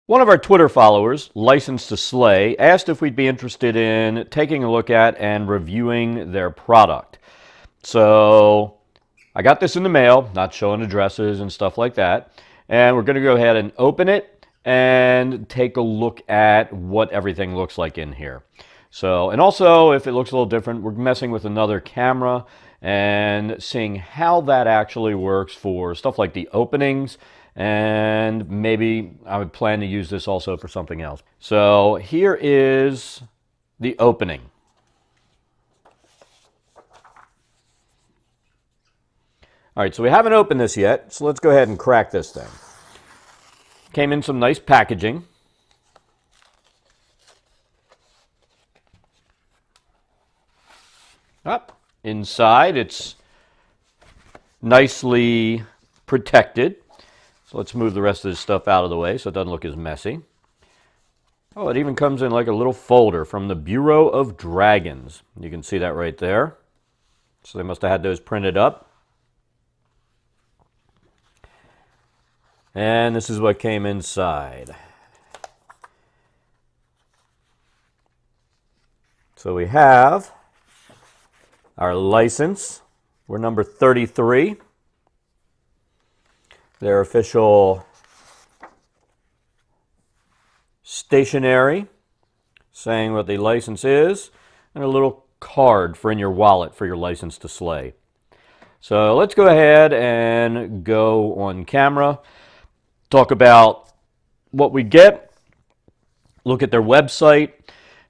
One of our Twitter followers, Licensed to Slay, asked if we'd be interested in taking a look at and reviewing their product. So I got this in the mail, not showing addresses and stuff like that. And we're going to go ahead and open it and take a look at what everything looks like in here. So, and also if it looks a little different, we're messing with another camera and seeing how that actually works for stuff like the openings, and maybe I would plan to use this also for something else. So here is the opening. All right, so we haven't opened this yet, so let's go ahead and crack this thing. Came in some nice packaging. Up inside, it's nicely protected. So let's move the rest of this stuff out of the way so it doesn't look as messy. Oh, it even comes in like a little folder from the Bureau of Dragons. You can see that right there. So they must have had those printed up. And this is what came inside. So we have our license. We're number 33. Their official stationery saying what the license is, and a little card for in your wallet for your license to slay. So let's go ahead and go on camera, talk about what we get, look at their website,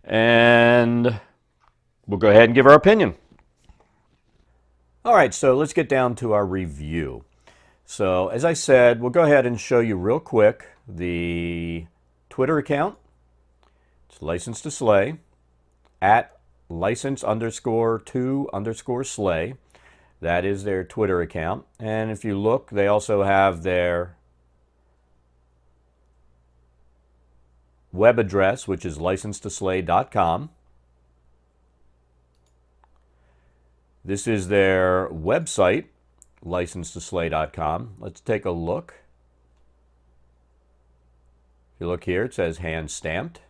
and we'll go ahead and give our opinion. All right, so let's get down to our review. So as I said, we'll go ahead and show you real quick the Twitter account. It's Licensed to Slay at license_to_slay. That is their Twitter account. And if you look, they also have their web address, which is license2slay.com. This is their website, license2slay.com. Let's take a look. If you look here, it says hand stamped.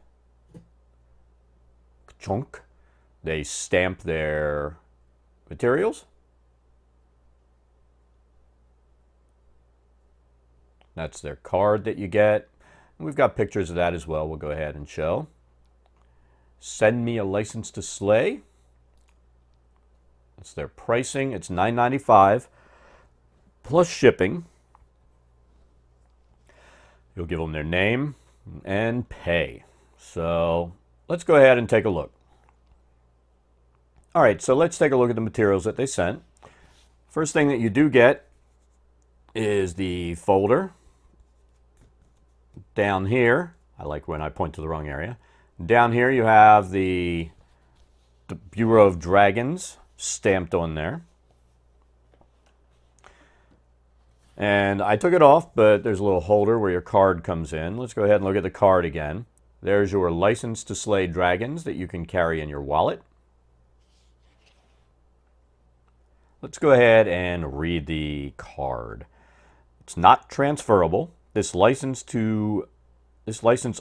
Chunk. They stamp their materials. That's their card that you get. And we've got pictures of that as well. We'll go ahead and show. Send me a license to slay. That's their pricing. It's $9.95 plus shipping. You'll give them their name and pay. So let's go ahead and take a look. All right, so let's take a look at the materials that they sent. First thing that you do get is the folder. Down here, I like when I point to the wrong area. Down here you have the Bureau of Dragons stamped on there. And I took it off, but there's a little holder where your card comes in. Let's go ahead and look at the card again. There's your license to slay dragons that you can carry in your wallet. Let's go ahead and read the card. It's not transferable. This license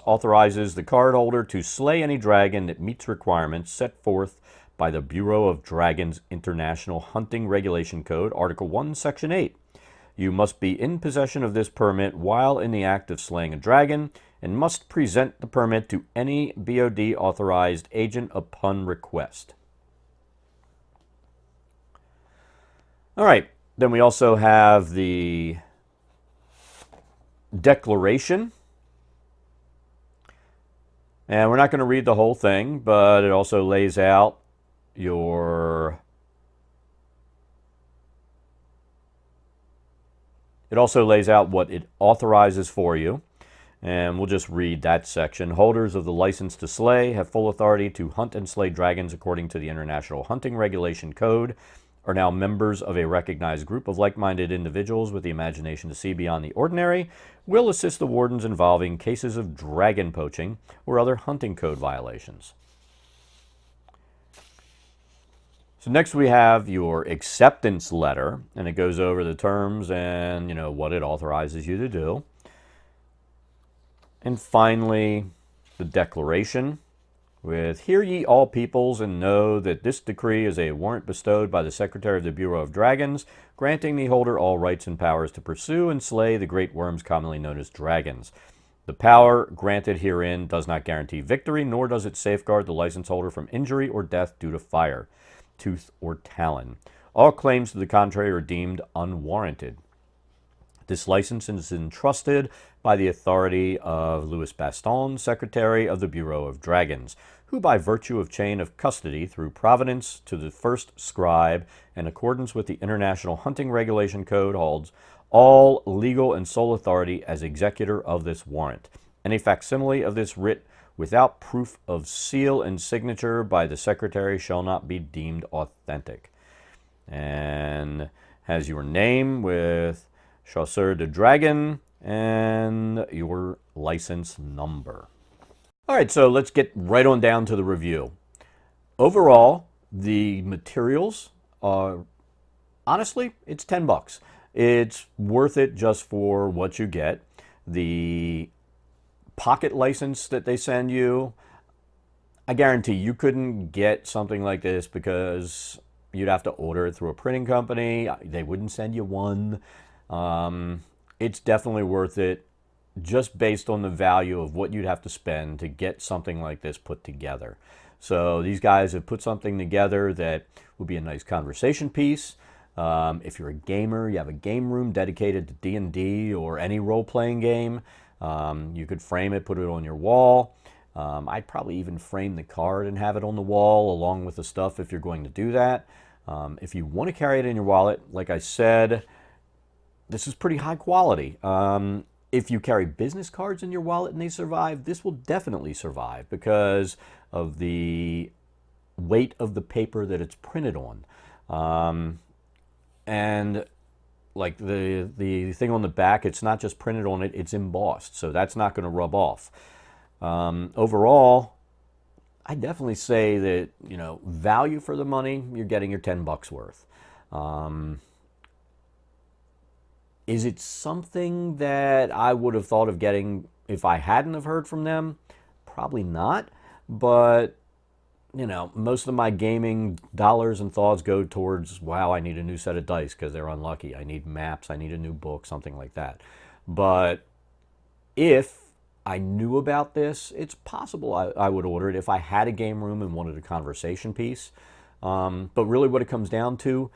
authorizes the card holder to slay any dragon that meets requirements set forth by the Bureau of Dragons International Hunting Regulation Code, Article 1, Section 8. You must be in possession of this permit while in the act of slaying a dragon and must present the permit to any BOD authorized agent upon request. All right, then we also have the declaration. And we're not going to read the whole thing, but it also lays out your what it authorizes for you. And we'll just read that section. Holders of the license to slay have full authority to hunt and slay dragons according to the International Hunting Regulation Code, are now members of a recognized group of like-minded individuals with the imagination to see beyond the ordinary, will assist the wardens involving cases of dragon poaching or other hunting code violations. So next we have your acceptance letter, and it goes over the terms and what it authorizes you to do. And finally, the declaration with, "Hear ye all peoples, and know that this decree is a warrant bestowed by the Secretary of the Bureau of Dragons, granting the holder all rights and powers to pursue and slay the great worms commonly known as dragons. The power granted herein does not guarantee victory, nor does it safeguard the license holder from injury or death due to fire, tooth, or talon. All claims to the contrary are deemed unwarranted. This license is entrusted by the authority of Louis Baston, Secretary of the Bureau of Dragons, who by virtue of chain of custody through providence to the first scribe, in accordance with the International Hunting Regulation Code, holds all legal and sole authority as executor of this warrant. Any facsimile of this writ without proof of seal and signature by the Secretary shall not be deemed authentic." And has your name with Chasseur de Dragon and your license number. All right, so let's get right on down to the review. Overall, the materials are, honestly, it's $10. It's worth it just for what you get. The pocket license that they send you, I guarantee you couldn't get something like this because you'd have to order it through a printing company. They wouldn't send you one. It's definitely worth it just based on the value of what you'd have to spend to get something like this put together. So these guys have put something together that would be a nice conversation piece. If you're a gamer, you have a game room dedicated to D&D or any role-playing game, you could frame it, put it on your wall. I'd probably even frame the card and have it on the wall along with the stuff if you're going to do that. If you want to carry it in your wallet, like I said, this is pretty high quality. If you carry business cards in your wallet and they survive, this will definitely survive because of the weight of the paper that it's printed on. And like the thing on the back, it's not just printed on it, it's embossed. So that's not going to rub off. Overall, I definitely say that, you know, value for the money, you're getting your $10 worth. Is it something that I would have thought of getting if I hadn't have heard from them? Probably not. But, you know, most of my gaming dollars and thoughts go towards, wow, I need a new set of dice because they're unlucky. I need maps. I need a new book, something like that. But if I knew about this, it's possible I would order it if I had a game room and wanted a conversation piece. But really what it comes down to,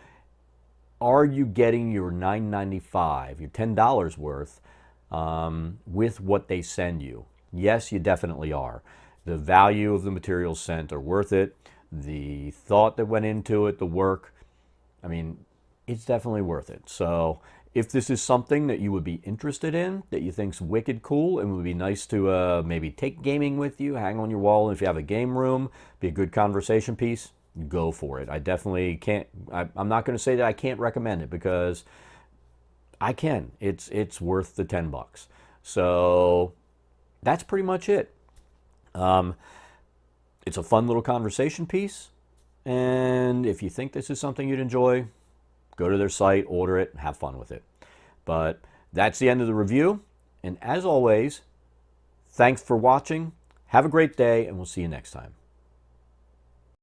are you getting your $9.95, your $10 worth with what they send you? Yes, you definitely are. The value of the materials sent are worth it. The thought that went into it, the work, I mean, it's definitely worth it. So if this is something that you would be interested in, that you think's wicked cool and would be nice to maybe take gaming with you, hang on your wall, and if you have a game room, be a good conversation piece, go for it. I definitely can't, I'm not going to say that I can't recommend it because I can. It's worth the $10. So that's pretty much it. It's a fun little conversation piece. And if you think this is something you'd enjoy, go to their site, order it, have fun with it. But that's the end of the review. And as always, thanks for watching. Have a great day, and we'll see you next time.